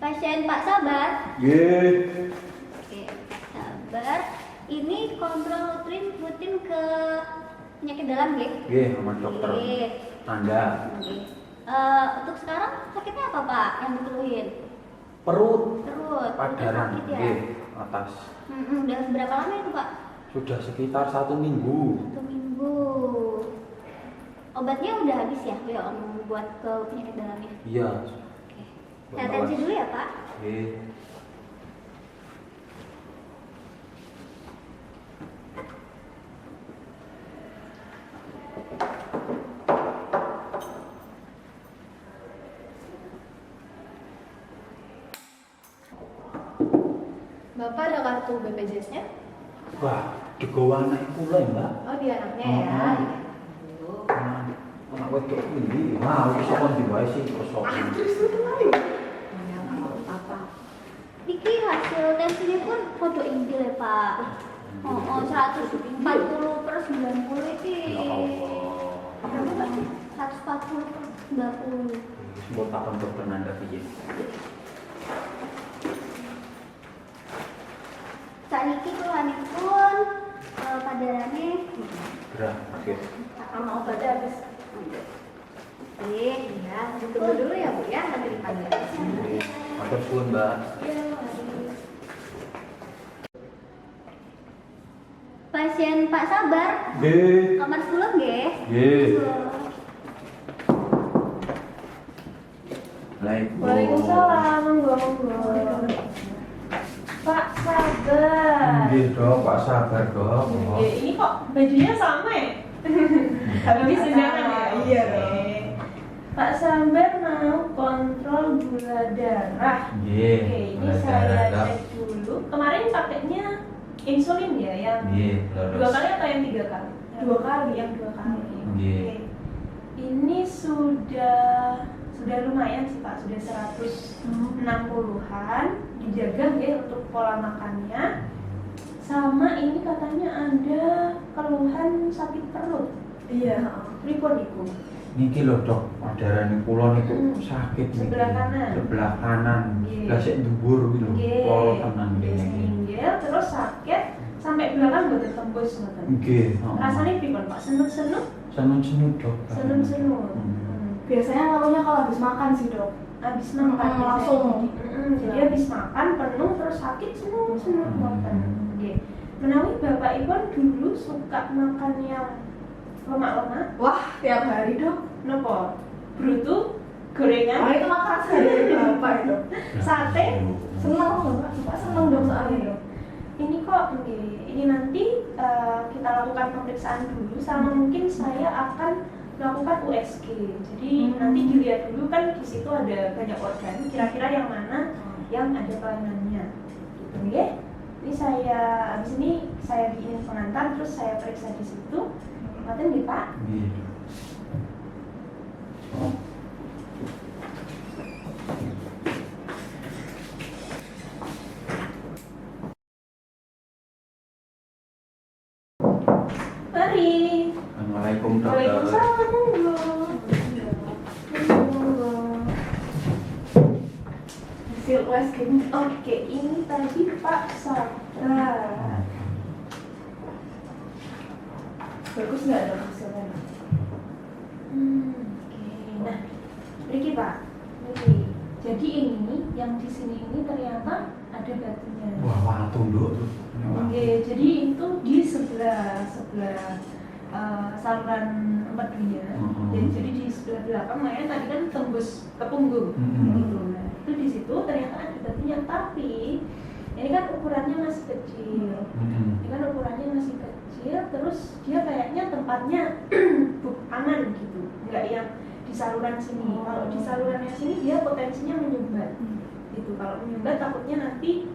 Pasien Pak Sabar. Ye. Oke, Sabar. Ini kontrol rutin ke penyakit dalam, nggih? Ye, sama dokter. Nggih. Anda. Nggih. Untuk sekarang sakitnya apa, Pak? Yang dikeluhin? Perut. Perut. Padaran. Sakit ya? Ye, atas. Udah berapa lama itu, Pak? Sudah sekitar 1 minggu. 1 minggu. Obatnya udah habis ya, yang buat ke penyakit dalamnya? Iya. Oke. Saya atensi dulu ya, Pak. Ye. Bapak ada kartu BPJS-nya? Wah, digawa anak pula ya, Mbak. Oh, di anaknya ya. Anak wedok ini, nah, bisa kon diwae sih kosong. Terus itu lain. Ya, apa? Iki hasil tesnya pun foto injil ya, Pak. 140 per 90 iki. Ya Allah. Berapa, Pak? 140 per 90. Sebut takon dokter Nanda piye? Saiki keluhanipun padarane Gerah, oke. Sama obatnya habis. Ya, ditunggu dulu ya Bu ya, nanti dipanggil. Matur suwun, Mbak. Iya, habis. pasien Pak Sabar. Nggih. Kamar 10 nggih? Nggih. Waalaikumsalam, monggo. Pak Sabar. Nggih, Dok, Pak Sabar, Dok. Ya, ini kok bajunya sama ya? Habis undangan ya? Iya dong. Pak Sabar mau kontrol gula darah. Nggih. Oke, ini gula saya darah. cek dulu. Kemarin pakainya insulin ya, yang Nggih, lurus. 2 kali atau yang 3 kali? 2 kali, yang 2 kali. Nggih. Oke. Ini sudah lumayan sih Pak, sudah 160-an. Dijaga ya untuk pola makannya. Sama ini katanya ada keluhan sakit perut. Iya, pripun iku? Niki lho, Dok, padaran kula niku sakit niki. Sebelah kanan. Sebelah kanan. Nggih. Lah sik dhuwur kuwi lho. Nggih. Pol tenan Nggih, niki. minggir terus sakit sampai belakang mboten tembus ngoten. Nggih. Rasanya pripun Pak? Senut-senut? senut-senut, Dok. Senut-senut. Biasanya ngaruhnya kalau habis makan sih, Dok. Habis makan langsung. Jadi habis makan penuh terus sakit senut-senut ngoten. Nggih. Menawi Bapak Ibu dulu suka makan yang lemak-lemak? Wah, tiap hari, Dok. Napa? Brutu? Gorengan? Itu makan sehari berapa itu? Sate? Seneng, Dok. Suka seneng dong soalnya, Dok. Ini kok ini nanti kita lakukan pemeriksaan dulu sama mungkin saya akan melakukan USG. Jadi nanti dilihat dulu kan di situ ada banyak organ, kira-kira yang mana yang ada kelainannya. Gitu ya. Ini habis ini saya bikin pengantar terus saya periksa di situ. Ngoten nggih, Pak? Nggih. Oh. Mari. Assalamualaikum, Dokter. Waalaikumsalam, monggo. Monggo. Hasil USG ini. Oke, ini tadi Pak Sabar. Bagus nggak, Dok, hasilnya? Oke. Nah, Riki Pak. Riki. Jadi ini yang di sini ini ternyata ada batunya. Wah, wah, tunduk tuh. Oke, jadi itu di sebelah saluran empedunya. Jadi di sebelah belakang, makanya tadi kan tembus ke punggung. Gitu. Nah, itu di situ ternyata ada batunya, tapi ini kan ukurannya masih kecil. Ini kan ukurannya masih kecil, terus dia kayaknya tempatnya aman gitu, nggak yang di saluran sini. Kalau di salurannya sini dia potensinya menyumbat. Gitu. Kalau menyumbat takutnya nanti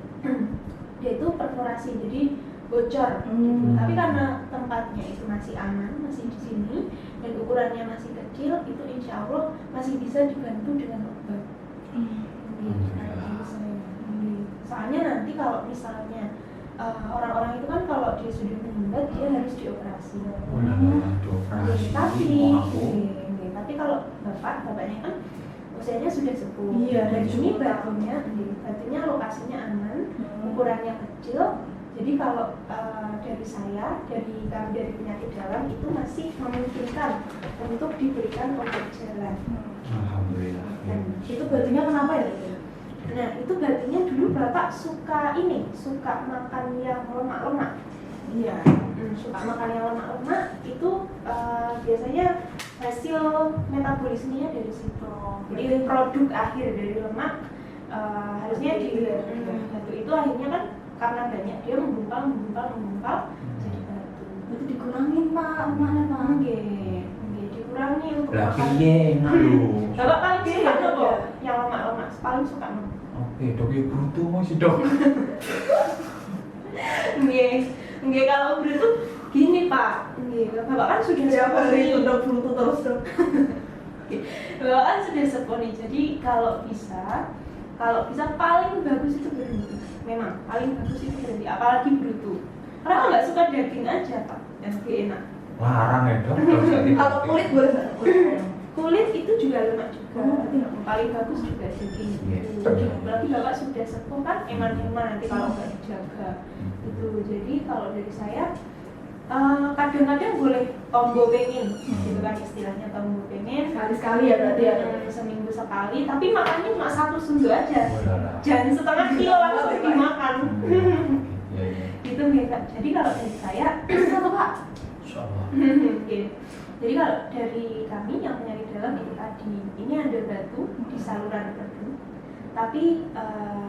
dia itu perforasi, jadi bocor. Gitu. Tapi karena tempatnya itu masih aman, masih di sini dan ukurannya masih kecil, itu insya Allah masih bisa dibantu dengan obat. Soalnya nanti kalau misalnya orang-orang itu kan kalau dia sudah menyumbat dia harus dioperasi. Dioperasi. Tapi Mau aku. tapi kalau bapaknya kan usianya sudah sepuh. Iya, Dan dan ini juga batunya lokasinya aman, ukurannya kecil. Jadi kalau dari kami dari penyakit dalam itu masih memungkinkan untuk diberikan obat jalan. Alhamdulillah. Itu batunya kenapa ya? Nah, itu batunya dulu Bapak suka makan yang lemak-lemak. Iya. Suka makan yang lemak-lemak itu biasanya hasil metabolismenya dari situ. Jadi produk akhir dari lemak harusnya di batu itu akhirnya kan karena banyak dia menggumpal jadi batu. Itu dikurangin Pak, lemaknya Pak. Nggih, dikurangi untuk Lah makan. piye enak lho. Bapak paling suka Iya, apa? iya. Yang lemak-lemak paling suka apa? Oke, dok ya brutu masih dok. Nggih, kalau brutu gini Pak. Nggih, Bapak kan sudah Setiap hari itu sepuh. dok bluetooth terus dok. Bapak kan sudah sepuh nih. Jadi kalau bisa paling bagus itu berhenti. Memang paling bagus itu berhenti, apalagi brutu. Karena nggak suka daging aja Pak, yang lebih enak. Larang ya dok. Jadi Kalau kulit boleh nggak? Kulit. Kulit itu juga lemak juga. Oh, berarti nggak Paling bagus juga daging. Iya. Apalagi Bapak sudah sepuh kan, eman-eman nanti kalau nggak dijaga. Itu jadi kalau dari saya kadang-kadang boleh tombo pengen, gitu kan istilahnya tombo pengen. Sekali-sekali ya berarti ya. Seminggu sekali, tapi makannya cuma 1 sendok aja. Walah. Jangan setengah kilo langsung dimakan. Iya, iya. Gitu Mbak. Jadi kalau dari saya Satu Pak. Insyaallah. Oke. Jadi kalau dari kami yang penyakit dalam itu tadi, ini ada batu di saluran batu, tapi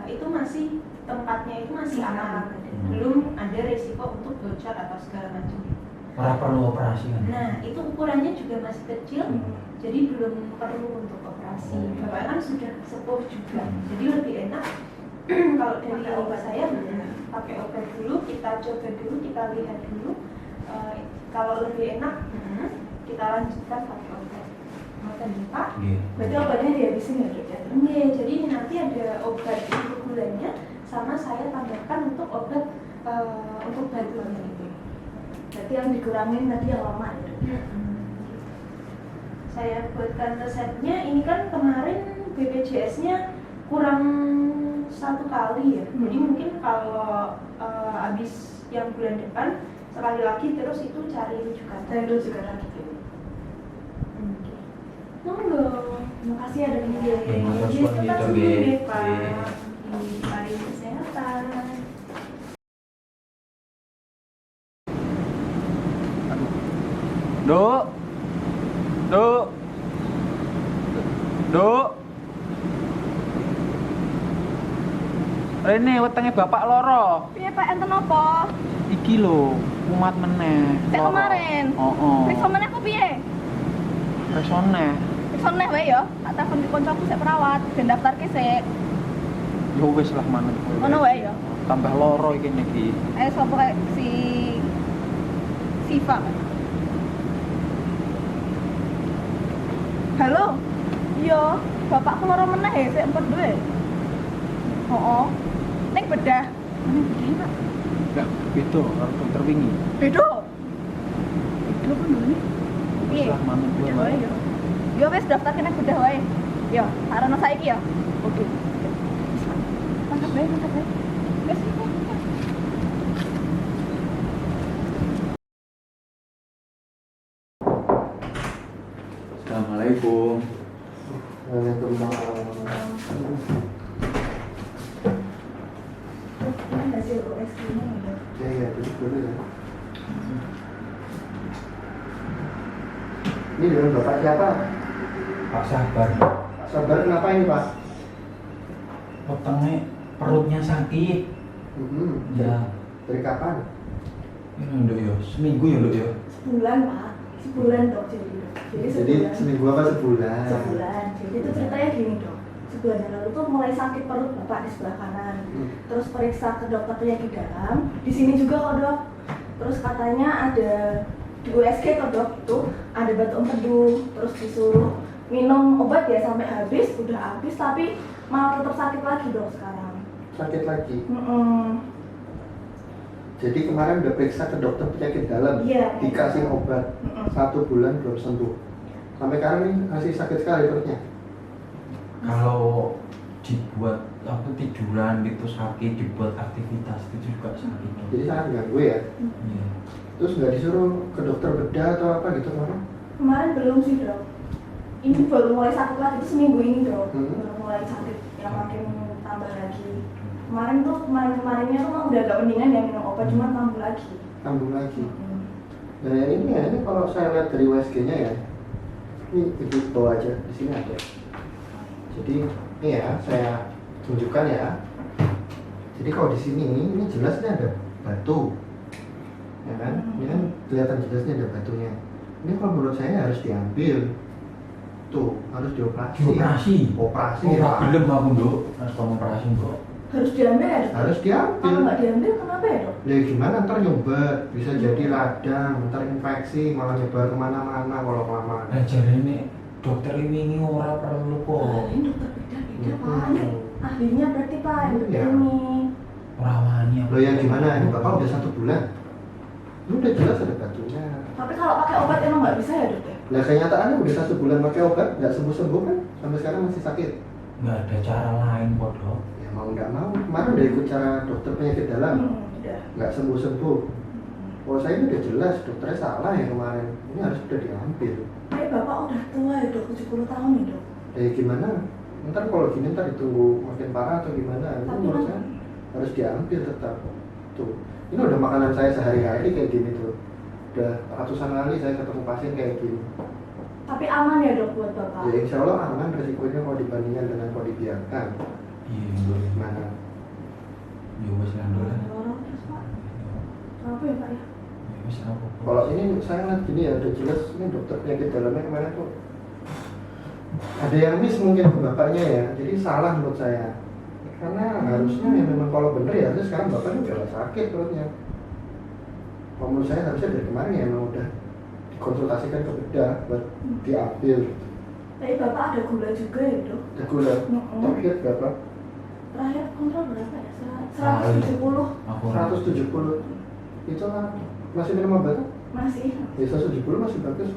itu masih tempatnya itu masih aman, belum ada resiko untuk bocor atau segala macam. Ora perlu operasi kan? Nah itu ukurannya juga masih kecil, jadi belum perlu untuk operasi. Bapak kan sudah sepuh juga, jadi lebih enak kalau dari obat saya pakai obat dulu, kita coba dulu, kita lihat dulu. Kalau lebih enak, kita lanjutkan pakai obat. Obat Pak. Iya. Berarti obatnya dihabisin ya dok ya? Iya, jadi nanti ada obat untuk gulanya, sama saya tambahkan untuk obat untuk batunya itu. Berarti yang dikurangin tadi yang lama ya dok? Saya buatkan resepnya. Ini kan kemarin BPJS-nya kurang 1 kali ya. Jadi mungkin kalau habis yang bulan depan sekali lagi terus itu cari rujukan. Saya dulu juga lagi. Monggo. Terima kasih ya dok. Matur Jadi suwun tetap gitu, sembuh Ge. deh Pak. Mari kesehatan. Duk. Duk. Duk. Rene wetenge bapak loro. Piye Pak enten apa? Iki lho, kumat meneh. Sek loro. kemarin. Heeh. Periksa meneh ku piye? Resone. Periksa meneh wae ya. Tak telepon di koncoku sik perawat, ben daftarke sik. Yo wis lah manut. Ngono wae ya. Tambah loro iki niki. Ayo sapa kayak si Siva. Halo. Iya, bapakku loro meneh ya, sik empet duwe. Heeh. Ning bedah. Ning bedah Pak. Lah, beda karo dokter wingi. Beda. Beda apa ngene? Wis Piye? lah manut Bedah wae. wae ya. Ya wis daftar kene bedah wae. Ya, sarono saiki ya. Oke. Mantap bae, mantap bae. Wis. Assalamualaikum. Waalaikumsalam. Ini hasil USG-nya ya dok? Ya, duduk dulu ya. Ini dengan Bapak siapa? Pak Sabar. Pak Sabar, kenapa ini Pak? Wetenge perutnya sakit. Ya. Dari kapan? Ini nduk yo, seminggu ya nduk yo. Sebulan Pak. Sebulan dok jadi dok. Jadi Jadi sebulan. seminggu apa sebulan? Sebulan. Jadi itu ceritanya gini dok. Sebulan yang lalu tuh mulai sakit perut bapak di sebelah kanan. Terus periksa ke dokter penyakit dalam. Di sini juga kok dok. Terus katanya ada di USG kok dok itu ada batu empedu. Terus disuruh minum obat ya sampai habis. Udah habis tapi malah tetap sakit lagi dok sekarang. Sakit lagi. Mm-mm. Jadi kemarin udah periksa ke dokter penyakit dalam, Iya. dikasih obat 1 bulan belum sembuh. Sampai sekarang ini masih sakit sekali perutnya. Kalau dibuat apa tiduran gitu sakit, dibuat aktivitas itu juga sakit dok. Jadi sangat ganggu ya. Iya. Terus nggak disuruh ke dokter bedah atau apa gitu kemarin? Kemarin belum sih dok. Ini baru mulai sakit lagi itu seminggu ini dok. Hmm. Baru mulai sakit yang makin tambah lagi. Kemarinnya tuh udah agak mendingan ya minum obat, cuma kambuh lagi. Kambuh lagi. Hmm. Nah ini ya, ini kalau saya lihat dari USG-nya ya, ini ibu bawa aja di sini ada. Jadi ini ya saya tunjukkan ya. Jadi kalau di sini ini jelasnya ada batu, ya kan? Ini kan kelihatan jelasnya ada batunya. Ini kalau menurut saya harus diambil. Tuh harus dioperasi. Operasi. Operasi. Oh, ya. belum aku dok. Kalau operasi kok. Harus diambil ya dok? Harus diambil. Kalau nggak diambil kenapa ya dok? Ya gimana ntar nyumbat, bisa jadi radang, ntar infeksi, malah nyebar kemana-mana kalau kelamaan. Nah jadi ini dokter ini ora perlu kok. Ini dokter beda pak. Ini ahlinya berarti pak yang Iya. ini. Rawani. Loh ya gimana, ini bapak udah 1 bulan. Ini udah jelas ada batunya. Tapi kalau pakai obat emang nggak bisa ya dok ya? Nah kenyataannya udah 1 bulan pakai obat, nggak sembuh-sembuh kan? Sampai sekarang masih sakit. Nggak ada cara lain kok dok. Ya mau nggak mau, kemarin udah ikut cara dokter penyakit dalam, Udah. nggak sembuh-sembuh. Oh saya ini udah jelas, dokternya salah ya kemarin. Ini harus udah diambil. Tapi bapak udah tua ya dok, 70 tahun nih dok. Ya gimana? Ntar kalau gini ntar ditunggu makin parah atau gimana? Itu Tapi menurut kan- saya harus diambil tetap. Tuh, ini udah makanan saya sehari-hari kayak gini tuh. Udah ratusan kali saya ketemu pasien kayak gini. Tapi aman ya dok buat bapak? Ya insya Allah aman resikonya kalau dibandingkan dengan kalau dibiarkan. Iya dok. Gimana? Ya wes lah dok. Lorong terus pak. Apa ya pak ya? Ya wes apa. Kalau ini saya ngeliat gini ya udah jelas ini dokter penyakit dalamnya kemarin tuh ada yang miss mungkin ke bapaknya ya. Jadi salah menurut saya. Karena harusnya ya memang kalau bener ya harusnya sekarang bapaknya udah sakit perutnya. Kalau menurut saya harusnya dari kemarin ya memang udah dikonsultasikan ke bedah buat diambil. Tapi bapak ada gula juga ya dok? Ada gula. Mm-mm. Terakhir berapa? Terakhir kontrol berapa ya? Ah, 170 Aku 170. Itu lah masih minum obat? masih. Ya 170 masih bagus.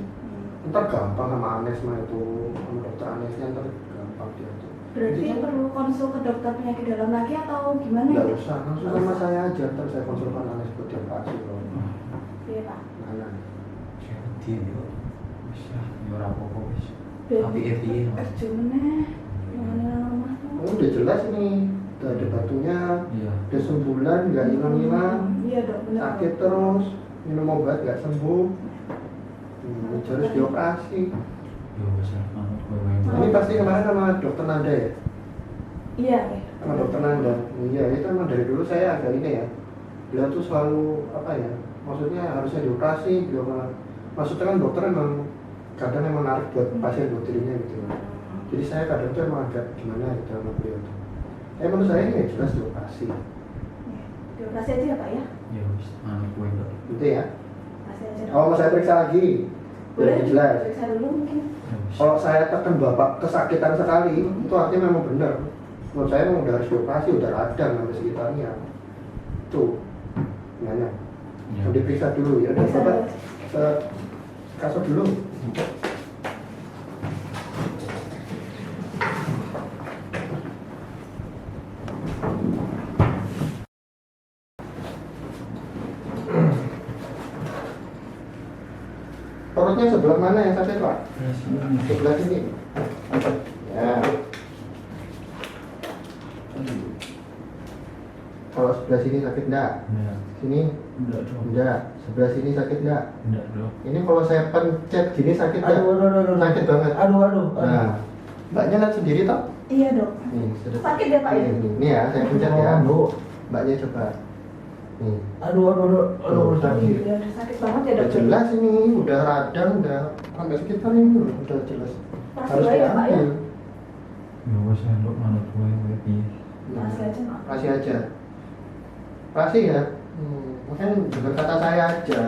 Ntar gampang sama anesma itu, sama dokter anesnya ntar gampang dia tuh. Berarti Jadi, perlu konsul ke dokter penyakit dalam lagi atau gimana nggak ya? usah, langsung sama saya aja, ntar saya konsulkan anes buat dioperasi loh. Iya pak. Mana? Jadi yo. Wes lah, yo ora apa-apa wes. Dan Tapi piye. kerja meneh. Gimana rumah tuh? Oh, udah jelas nih, udah ada batunya, Iya. udah sebulan nggak hilang-hilang, Iya dok benar. sakit terus, minum obat nggak sembuh, harus dioperasi. Ya wes lah, manut kowe wae. Ini pasti kemarin sama dokter Nanda ya? Iya. Iya. Sama dokter Nanda. Iya, itu emang dari dulu saya agak ini ya. Beliau tuh selalu apa ya? Maksudnya harusnya dioperasi, beliau malah. Maksudnya kan dokter emang kadang emang narik buat pasien buat dirinya gitu. Jadi saya kadang tuh emang agak gimana gitu sama beliau tuh. Menurut saya ini ya jelas dioperasi. Dioperasi aja ya pak ya? Ya wes, manut kowe dok. Gitu ya. Operasi aja dok. Oh, mau saya periksa lagi. Boleh Lebih jelas. periksa dulu mungkin. Ya wes. Kalau saya tekan bapak kesakitan sekali, itu artinya memang benar. Menurut saya memang udah harus dioperasi, udah radang sampai sekitarnya. Tuh, gimana? Ya. Mau diperiksa dulu ya. Udah Periksa bapak dulu. ke kasur dulu. Perutnya sebelah mana yang sakit pak? Sebelah sini. Ya. Kalau sebelah sini sakit enggak? Ya. Sini Enggak dok. enggak. Sebelah sini sakit enggak? Enggak dok. Ini kalau saya pencet gini sakit enggak? Aduh. Sakit banget. Aduh. Nah, mbaknya lihat sendiri toh? Iya dok. Nih, sudah. Sakit ya pak ya? Ini ya, saya pencet ya. Mbaknya coba. Nih. Aduh. sakit. Iya udah sakit banget ya Udah dok. jelas ini, udah radang, udah sampai sekitar ini udah jelas. Operasi Harus juga ya pak ya? diambil. Ya wes lah dok, manut kowe wae piye. Operasi aja pak. Operasi aja. Operasi ya. Makanya dengar kata saya aja.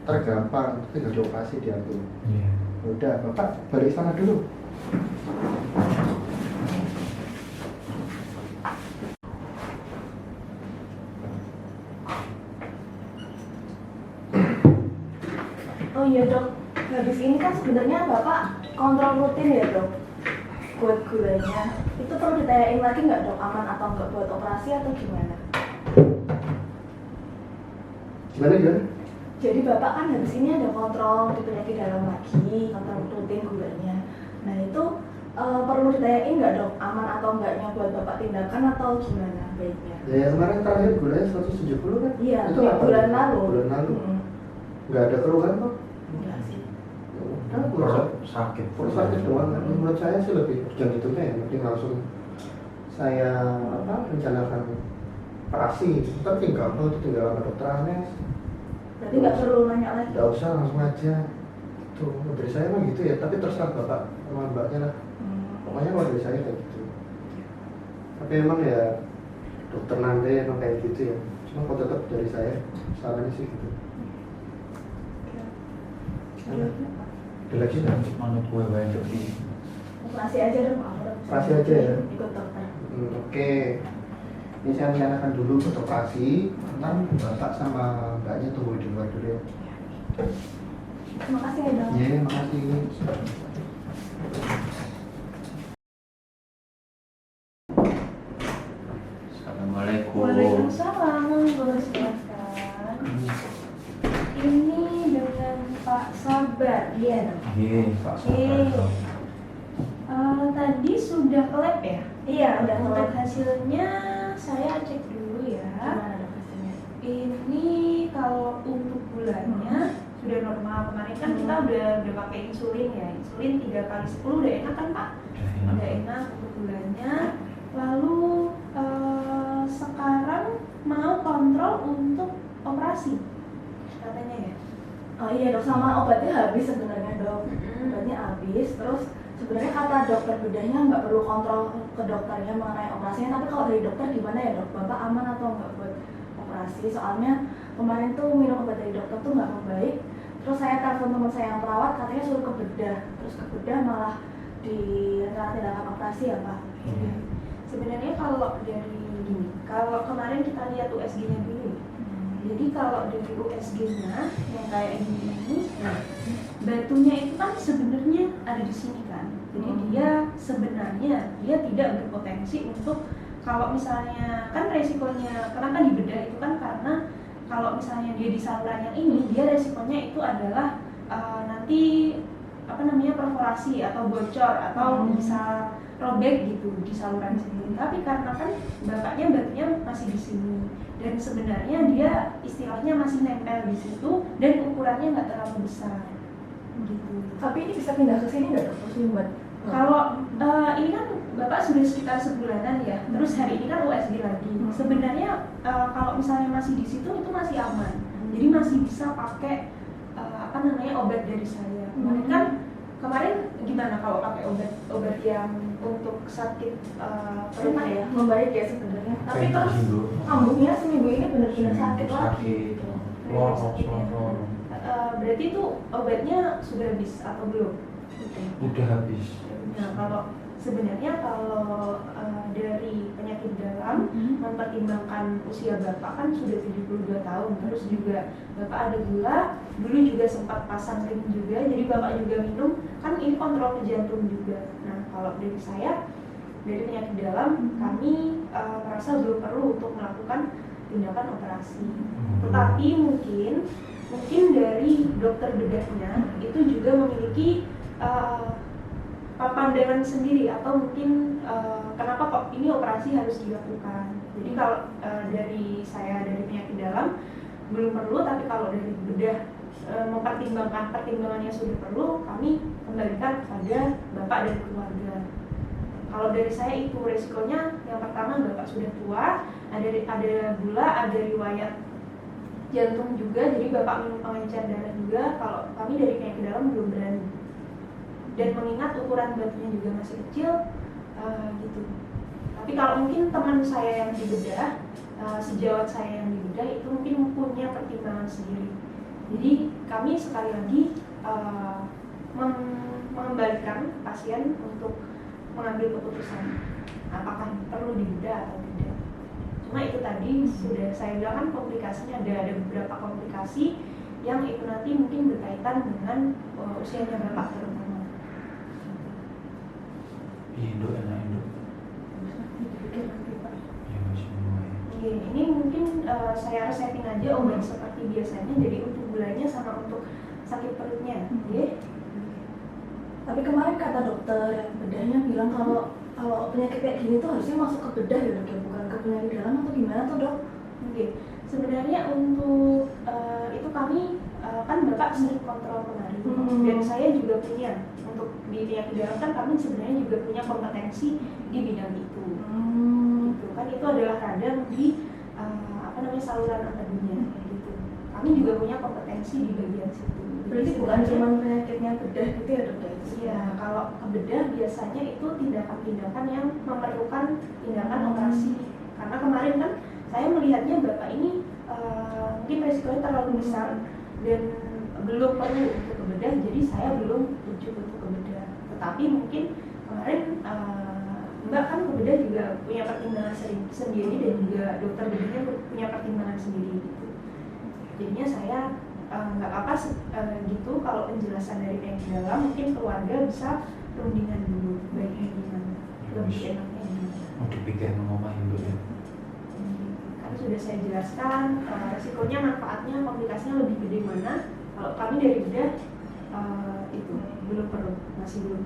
Tergampang, tinggal dioperasi diambil. Iya. Udah, bapak balik sana dulu. Oh iya dok. Habis ini kan sebenarnya bapak kontrol rutin ya dok. buat gulanya itu perlu ditanyain lagi nggak dok, aman atau nggak buat operasi atau gimana? Gimana? Jadi bapak kan habis ini ada kontrol di penyakit dalam lagi, kontrol rutin gulanya. Nah itu perlu ditanyain nggak dok, aman atau enggaknya buat bapak tindakan atau gimana baiknya? Ya kemarin terakhir gulanya 170 kan? Iya, Itu di apa? bulan lalu. Bulan lalu. Nggak ada keluhan kok. Enggak sih. Ya udah, Perut sakit. perut sakit doang. Menurut saya sih lebih urgent itu ya, mending langsung saya rencanakan operasi. Tapi gampang itu tinggal sama dokter Anes. Berarti nggak perlu nanya lagi. Nggak usah, langsung aja. Tuh, dari saya mah gitu ya. Tapi terserah bapak sama mbaknya lah. Pokoknya kalau dari saya kayak gitu. Tapi emang ya dokter Nande emang kayak gitu ya. Cuma kalau tetap dari saya sarannya sih gitu. Ada lagi nggak? Manut gue banyak di Operasi aja dong, Operasi aja ya? Ikut dokter. Oke. Ini saya rencanakan dulu untuk operasi. Ntar bapak sama mbaknya tunggu di luar dulu ya. Terima kasih ya dok. Iya, makasih. Assalamualaikum. Waalaikumsalam, monggo silakan. Ini dengan Pak Sabar, iya dong. Iya, Pak Oke. Sabar. Tadi sudah ke lab ya? Iya, udah Untuk mulai. hasilnya saya cek dulu ya. Gimana dok hasilnya? Ini kalau untuk bulannya sudah normal. Kemarin kan kita udah pakai insulin ya. Insulin 3 kali 10 udah enak kan Pak? Udah Udah enak. enak untuk bulannya. Lalu sekarang mau kontrol untuk operasi katanya ya. Oh iya dok, sama obatnya habis sebenarnya dok. Obatnya habis, terus sebenarnya kata dokter bedahnya nggak perlu kontrol ke dokternya mengenai operasinya, tapi kalau dari dokter gimana ya dok? Bapak aman atau nggak buat operasi? Soalnya kemarin tuh minum obat dari dokter tuh nggak membaik. Terus saya telepon teman saya yang perawat, katanya suruh ke bedah. Terus ke bedah malah direncanakan tindakan operasi ya pak. Sebenarnya kalau dari gini, kalau kemarin kita lihat USG-nya dulu. Jadi kalau dari USG-nya yang kayak ini, nah, batunya itu kan sebenarnya ada di sini kan. Jadi dia sebenarnya dia tidak berpotensi untuk kalau misalnya kan resikonya kenapa dibedah itu kan karena kalau misalnya dia di saluran yang ini dia resikonya itu adalah nanti perforasi atau bocor atau bisa robek gitu di saluran sini. Tapi karena kan batunya masih di sini dan sebenarnya dia istilahnya masih nempel di situ dan ukurannya nggak terlalu besar gitu. Tapi ini bisa pindah ke sini nggak dok? Terus nyumbat? Kalau ini kan Bapak sudah sekitar sebulanan ya, terus hari ini kan USG lagi. Sebenarnya kalau misalnya masih di situ itu masih aman, jadi masih bisa pakai obat dari saya. Kemarin gimana kalau pakai obat yang untuk sakit perut Enak ya, membaik ya sebenarnya. Tapi Pengen terus dulu. kambuhnya seminggu ini benar-benar sakit lagi. Sakit. Lorong. Berarti itu obatnya sudah habis atau belum? Udah habis. Nah, kalau sebenarnya dari penyakit dalam mempertimbangkan usia Bapak kan sudah 72 tahun, terus juga Bapak ada gula, dulu juga sempat pasang ring juga, jadi Bapak juga minum, kan ini kontrol ke jantung juga. Nah, kalau dari saya, dari penyakit dalam, kami merasa belum perlu untuk melakukan tindakan operasi. Tetapi mungkin dari dokter bedahnya itu juga memiliki pandangan sendiri atau mungkin kenapa kok ini operasi harus dilakukan. Jadi kalau dari saya dari penyakit dalam belum perlu, tapi kalau dari bedah mempertimbangkan pertimbangannya sudah perlu, kami kembalikan kepada Bapak dan keluarga. Kalau dari saya itu resikonya yang pertama Bapak sudah tua, ada gula, ada riwayat jantung juga, jadi Bapak minum pengencer darah juga. Kalau kami dari penyakit dalam belum berani. Dan mengingat ukuran batunya juga masih kecil, gitu. Tapi kalau mungkin teman saya yang dibedah, sejawat saya yang dibedah itu mungkin punya pertimbangan sendiri. Jadi kami sekali lagi mengembalikan pasien untuk mengambil keputusan apakah perlu dibedah atau tidak. Cuma itu tadi sudah saya bilang kan komplikasinya ada beberapa komplikasi yang itu nanti mungkin berkaitan dengan usianya Bapak terutama. Indo enak Indo. Dipikir nanti Pak. Ya masih mulai. Oke, ini mungkin saya resepin aja obat seperti biasanya. Jadi untuk gulanya sama untuk sakit perutnya. Oke. Tapi kemarin kata dokter yang bedahnya bilang kalau penyakit kayak gini tuh harusnya masuk ke bedah ya dok, ya bukan ke penyakit dalam atau gimana tuh dok? Oke. Sebenarnya untuk itu kami kan Bapak sering kontrol kemarin dan saya juga punya untuk di penyakit dalam kan kami sebenarnya juga punya kompetensi di bidang itu. Gitu kan itu adalah radang di saluran empedunya gitu. Kami juga punya kompetensi di bagian situ. Berarti bukan cuma penyakitnya bedah gitu ya dok? Iya, kalau ke bedah biasanya itu tindakan-tindakan yang memerlukan tindakan operasi. Karena kemarin kan saya melihatnya Bapak ini mungkin resikonya terlalu besar dan belum perlu untuk ke bedah, jadi saya belum rujuk untuk ke bedah. Tetapi mungkin kemarin Mbak kan ke bedah juga punya pertimbangan sendiri dan juga dokter bedahnya punya pertimbangan sendiri gitu. Jadinya saya nggak apa-apa gitu kalau penjelasan dari penyakit dalam mungkin keluarga bisa rundingan dulu baiknya gimana, lebih enaknya gimana. Mau dipikir ngomong Indo ya. Kan sudah saya jelaskan resikonya, manfaatnya, komplikasinya lebih gede mana. Kalau kami dari bedah itu belum perlu, masih belum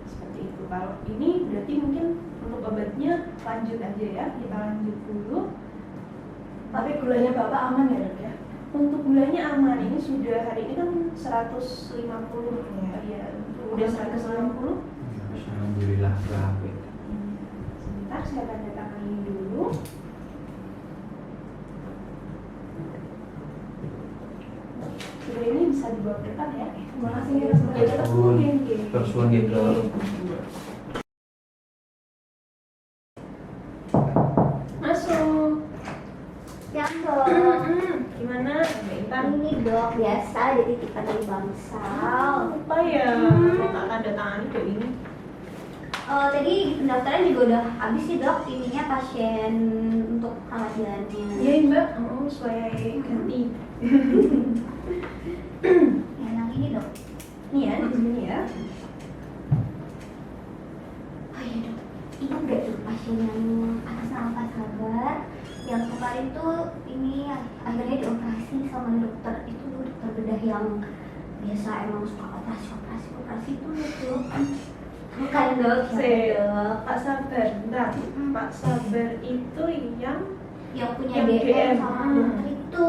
seperti itu. Kalau ini berarti mungkin untuk obatnya lanjut aja ya, kita lanjut dulu. Tapi gulanya Bapak aman ya dok ya? Untuk gulanya aman, ini sudah hari ini kan 150 ya, udah 150. Alhamdulillah berapa? Sebentar saya tanda tangan dulu. Sudah ini bisa dibawa ke depan ya. Terima kasih ya. Persuan gitu. Masuk. Ya dok. Gimana? Mbak Intan? Ini dok biasa jadi titipan dari Bangsal. Apa ya? Tak tanda tangan itu ini. Tadi pendaftaran juga udah habis sih dok, ininya pasien untuk rawat jalannya. Iya Mbak, supaya ganti. Yang ini dok. Nih ya, di sini ya. Oh iya dok, ingat gak tuh pasien yang atas nama Pak Sabar yang kemarin tuh ini akhirnya dioperasi sama dokter itu dokter bedah yang biasa emang suka operasi itu dok. Bukan dok, dok. Pak Sabar, bentar. Pak Sabar itu Yang punya Yang DM DM. sama dokter itu.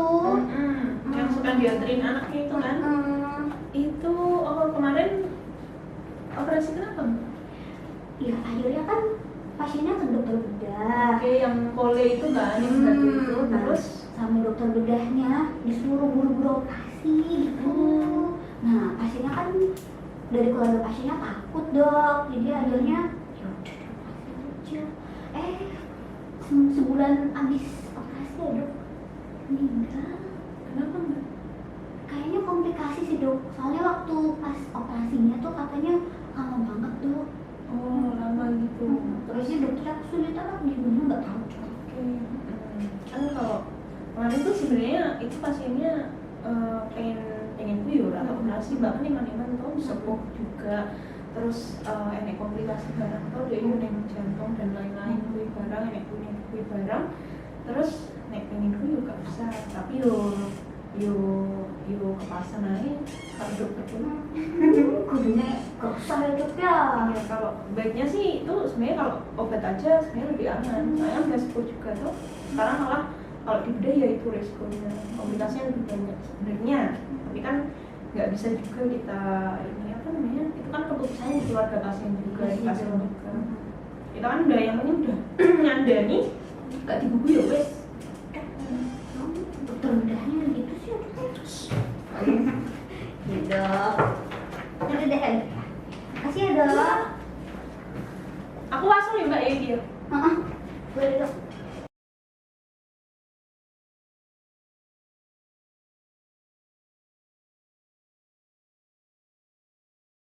yang suka dianterin anaknya itu kan? Itu kemarin operasi kenapa? Ya akhirnya kan pasiennya ke dokter bedah. Oke, yang kole itu kan, yang satu itu terus Sama dokter bedahnya disuruh buru-buru operasi gitu. Nah pasiennya kan dari keluarga pasiennya takut dok, jadi akhirnya ya udah operasi aja. Sebulan abis operasi ya dok meninggal. kenapa Mbak? Kayaknya komplikasi sih dok, soalnya waktu pas operasinya tuh katanya lama banget dok. Oh, lama gitu. Terusnya dokternya kesulitan apa gimana nggak tahu dok. Oke. Kan kalau kemarin tuh sebenarnya itu pasiennya pengen kuyur atau operasi, bahkan iman tuh sepuh juga. Terus enek komplikasi barang tuh dia enek jantung dan lain-lain kuy barang, enek kuy barang. Terus nek pengen kuyur gak bisa, tapi yo kepasan aja kalau dokter pun. Kudunya gak usah ya dok ya. Ya, kalau baiknya sih itu sebenarnya kalau obat aja sebenarnya lebih aman. Soalnya udah sepuh juga tuh. Sekarang malah kalau di bedah ya itu resikonya, komplikasinya lebih banyak sebenarnya. Tapi kan nggak bisa juga kita ini apa namanya? Itu kan keputusannya di keluarga pasien juga, di pasien juga. Kita kan udah yang penting udah nyandani, nggak dibuku ya wes. Dokter bedahnya gitu sih ya dok. Ya dok. Udah deh. Kasih ya dok. Aku langsung ya Mbak ya dia. Boleh dok.